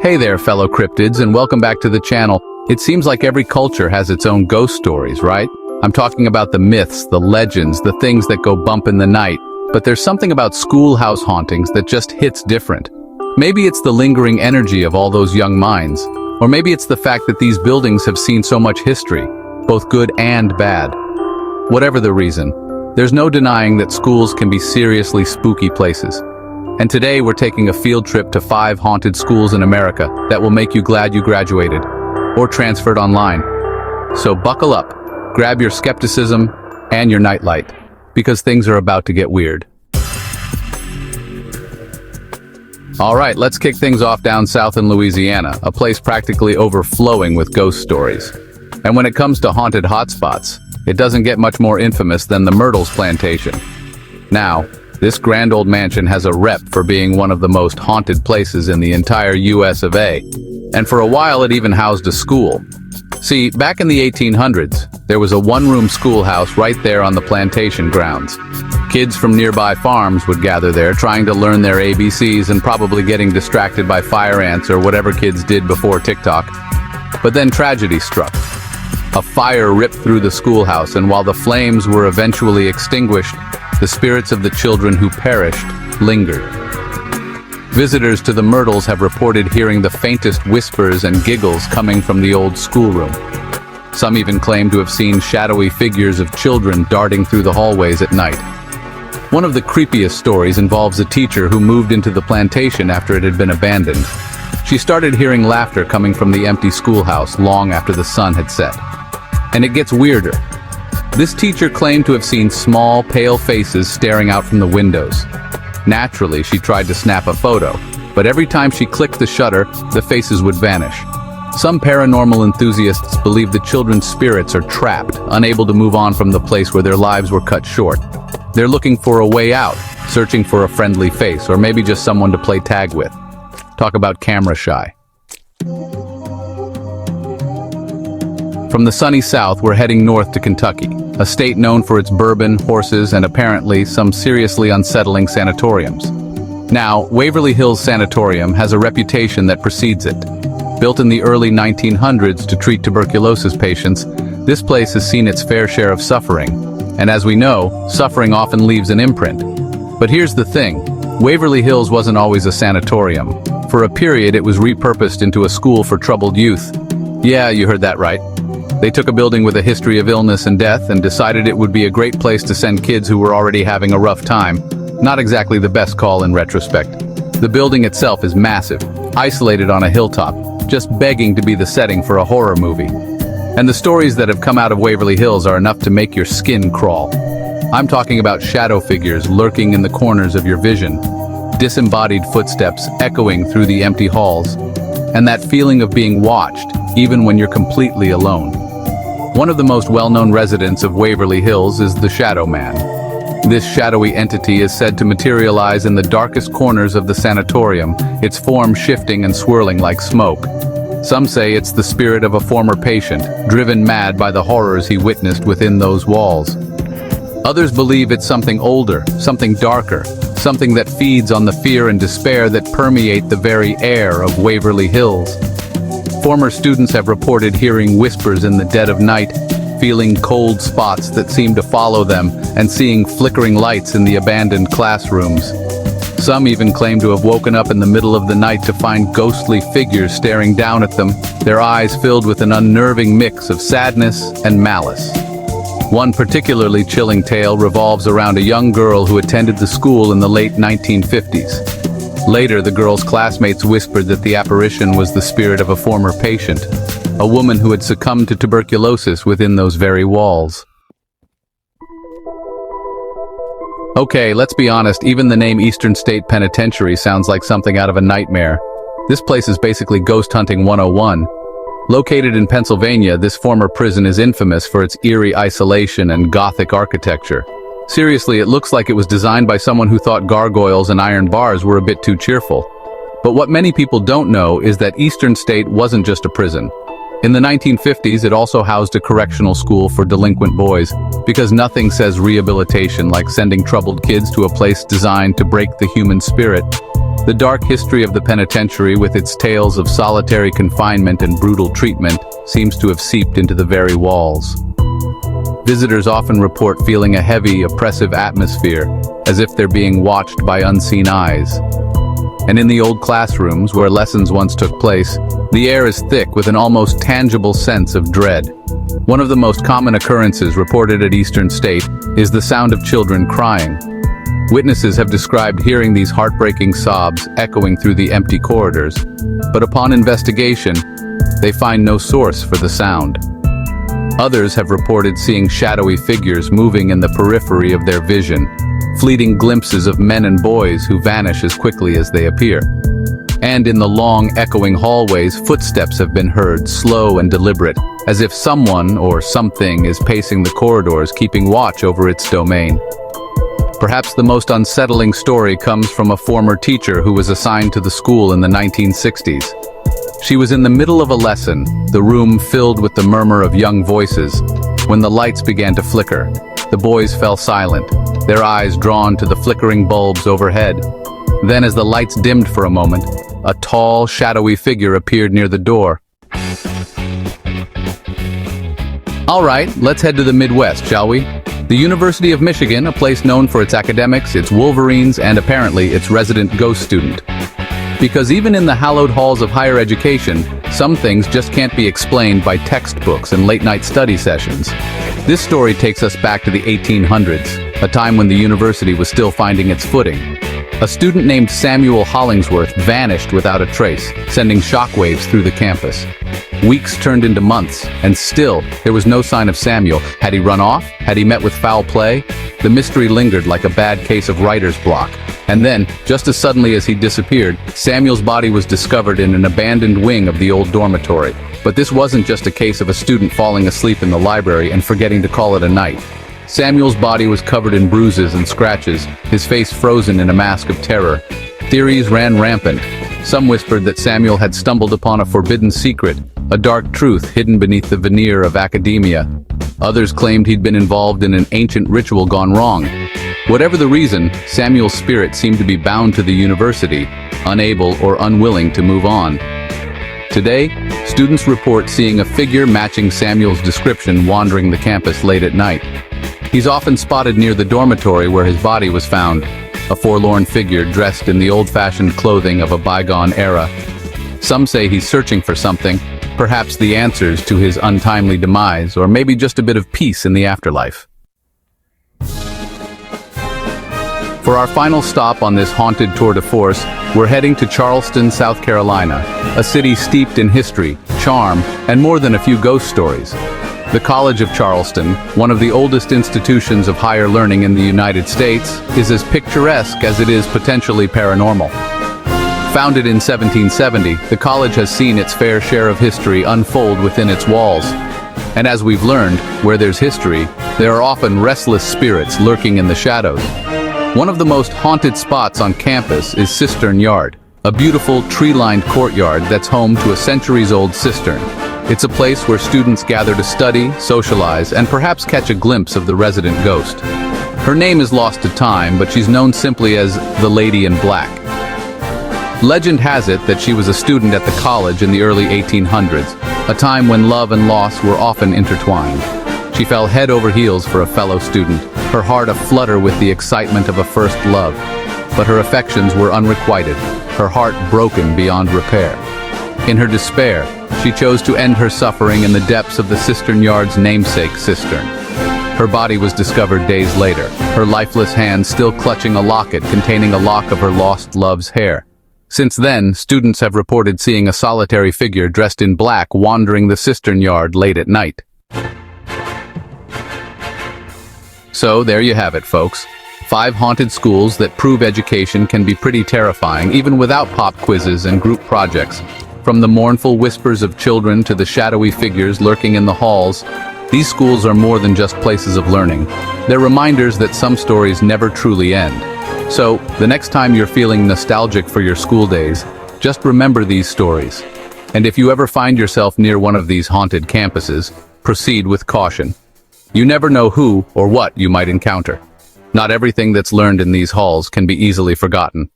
Hey there, fellow cryptids, and welcome back to the channel. It seems like every culture has its own ghost stories, right? I'm talking about the myths, the legends, the things that go bump in the night. But there's something about schoolhouse hauntings that just hits different. Maybe it's the lingering energy of all those young minds. Or maybe it's the fact that these buildings have seen so much history, both good and bad. Whatever the reason, there's no denying that schools can be seriously spooky places. And today we're taking a field trip to 5 haunted schools in America that will make you glad you graduated or transferred online. So buckle up, grab your skepticism and your nightlight, because things are about to get weird. All right, let's kick things off down south in Louisiana, a place practically overflowing with ghost stories. And when it comes to haunted hotspots, it doesn't get much more infamous than the Myrtles Plantation. Now, this grand old mansion has a rep for being one of the most haunted places in the entire US of A. And for a while it even housed a school. See, back in the 1800s, there was a one-room schoolhouse right there on the plantation grounds. Kids from nearby farms would gather there trying to learn their ABCs and probably getting distracted by fire ants or whatever kids did before TikTok. But then tragedy struck. A fire ripped through the schoolhouse, and while the flames were eventually extinguished, the spirits of the children who perished lingered. Visitors to the Myrtles have reported hearing the faintest whispers and giggles coming from the old schoolroom. Some even claim to have seen shadowy figures of children darting through the hallways at night. One of the creepiest stories involves a teacher who moved into the plantation after it had been abandoned. She started hearing laughter coming from the empty schoolhouse long after the sun had set. And it gets weirder. This teacher claimed to have seen small, pale faces staring out from the windows. Naturally, she tried to snap a photo, but every time she clicked the shutter, the faces would vanish. Some paranormal enthusiasts believe the children's spirits are trapped, unable to move on from the place where their lives were cut short. They're looking for a way out, searching for a friendly face, or maybe just someone to play tag with. Talk about camera shy. From the sunny south, we're heading north to Kentucky, a state known for its bourbon, horses, and apparently some seriously unsettling sanatoriums. Now, Waverly Hills Sanatorium has a reputation that precedes it. Built in the early 1900s to treat tuberculosis patients, this place has seen its fair share of suffering. And as we know, suffering often leaves an imprint. But here's the thing, Waverly Hills wasn't always a sanatorium. For a period, it was repurposed into a school for troubled youth. Yeah, you heard that right. They took a building with a history of illness and death and decided it would be a great place to send kids who were already having a rough time. Not exactly the best call in retrospect. The building itself is massive, isolated on a hilltop, just begging to be the setting for a horror movie. And the stories that have come out of Waverly Hills are enough to make your skin crawl. I'm talking about shadow figures lurking in the corners of your vision, disembodied footsteps echoing through the empty halls, and that feeling of being watched, even when you're completely alone. One of the most well-known residents of Waverly Hills is the Shadow Man. This shadowy entity is said to materialize in the darkest corners of the sanatorium, its form shifting and swirling like smoke. Some say it's the spirit of a former patient, driven mad by the horrors he witnessed within those walls. Others believe it's something older, something darker, something that feeds on the fear and despair that permeate the very air of Waverly Hills. Former students have reported hearing whispers in the dead of night, feeling cold spots that seem to follow them, and seeing flickering lights in the abandoned classrooms. Some even claim to have woken up in the middle of the night to find ghostly figures staring down at them, their eyes filled with an unnerving mix of sadness and malice. One particularly chilling tale revolves around a young girl who attended the school in the late 1950s. Later, the girl's classmates whispered that the apparition was the spirit of a former patient, a woman who had succumbed to tuberculosis within those very walls. Okay, let's be honest, even the name Eastern State Penitentiary sounds like something out of a nightmare. This place is basically ghost hunting 101. Located in Pennsylvania, this former prison is infamous for its eerie isolation and Gothic architecture. Seriously, it looks like it was designed by someone who thought gargoyles and iron bars were a bit too cheerful. But what many people don't know is that Eastern State wasn't just a prison. In the 1950s, it also housed a correctional school for delinquent boys, because nothing says rehabilitation like sending troubled kids to a place designed to break the human spirit. The dark history of the penitentiary, with its tales of solitary confinement and brutal treatment, seems to have seeped into the very walls. Visitors often report feeling a heavy, oppressive atmosphere, as if they're being watched by unseen eyes. And in the old classrooms, where lessons once took place, the air is thick with an almost tangible sense of dread. One of the most common occurrences reported at Eastern State is the sound of children crying. Witnesses have described hearing these heartbreaking sobs echoing through the empty corridors, but upon investigation, they find no source for the sound. Others have reported seeing shadowy figures moving in the periphery of their vision, fleeting glimpses of men and boys who vanish as quickly as they appear. And in the long, echoing hallways, footsteps have been heard, slow and deliberate, as if someone or something is pacing the corridors, keeping watch over its domain. Perhaps the most unsettling story comes from a former teacher who was assigned to the school in the 1960s. She was in the middle of a lesson, the room filled with the murmur of young voices, when the lights began to flicker. The boys fell silent, their eyes drawn to the flickering bulbs overhead. Then, as the lights dimmed for a moment, a tall, shadowy figure appeared near the door. All right, let's head to the Midwest, shall we? The University of Michigan, a place known for its academics, its Wolverines, and apparently its resident ghost student. Because even in the hallowed halls of higher education, some things just can't be explained by textbooks and late-night study sessions. This story takes us back to the 1800s, a time when the university was still finding its footing. A student named Samuel Hollingsworth vanished without a trace, sending shockwaves through the campus. Weeks turned into months, and still, there was no sign of Samuel. Had he run off? Had he met with foul play? The mystery lingered like a bad case of writer's block. And then, just as suddenly as he disappeared, Samuel's body was discovered in an abandoned wing of the old dormitory. But this wasn't just a case of a student falling asleep in the library and forgetting to call it a night. Samuel's body was covered in bruises and scratches, his face frozen in a mask of terror. Theories ran rampant. Some whispered that Samuel had stumbled upon a forbidden secret, a dark truth hidden beneath the veneer of academia. Others claimed he'd been involved in an ancient ritual gone wrong. Whatever the reason, Samuel's spirit seemed to be bound to the university, unable or unwilling to move on. Today, students report seeing a figure matching Samuel's description wandering the campus late at night. He's often spotted near the dormitory where his body was found, a forlorn figure dressed in the old-fashioned clothing of a bygone era. Some say he's searching for something, perhaps the answers to his untimely demise, or maybe just a bit of peace in the afterlife. For our final stop on this haunted tour de force, we're heading to Charleston, South Carolina, a city steeped in history, charm, and more than a few ghost stories. The College of Charleston, one of the oldest institutions of higher learning in the United States, is as picturesque as it is potentially paranormal. Founded in 1770, the college has seen its fair share of history unfold within its walls. And as we've learned, where there's history, there are often restless spirits lurking in the shadows. One of the most haunted spots on campus is Cistern Yard, a beautiful tree-lined courtyard that's home to a centuries-old cistern. It's a place where students gather to study, socialize, and perhaps catch a glimpse of the resident ghost. Her name is lost to time, but she's known simply as the Lady in Black. Legend has it that she was a student at the college in the early 1800s, a time when love and loss were often intertwined. She fell head over heels for a fellow student, her heart aflutter with the excitement of a first love. But her affections were unrequited, her heart broken beyond repair. In her despair, she chose to end her suffering in the depths of the Cistern Yard's namesake cistern. Her body was discovered days later, her lifeless hand still clutching a locket containing a lock of her lost love's hair. Since then, students have reported seeing a solitary figure dressed in black wandering the cistern yard late at night. So there you have it, folks. 5 haunted schools that prove education can be pretty terrifying, even without pop quizzes and group projects. From the mournful whispers of children to the shadowy figures lurking in the halls, these schools are more than just places of learning. They're reminders that some stories never truly end. So, the next time you're feeling nostalgic for your school days, just remember these stories. And if you ever find yourself near one of these haunted campuses, proceed with caution. You never know who or what you might encounter. Not everything that's learned in these halls can be easily forgotten.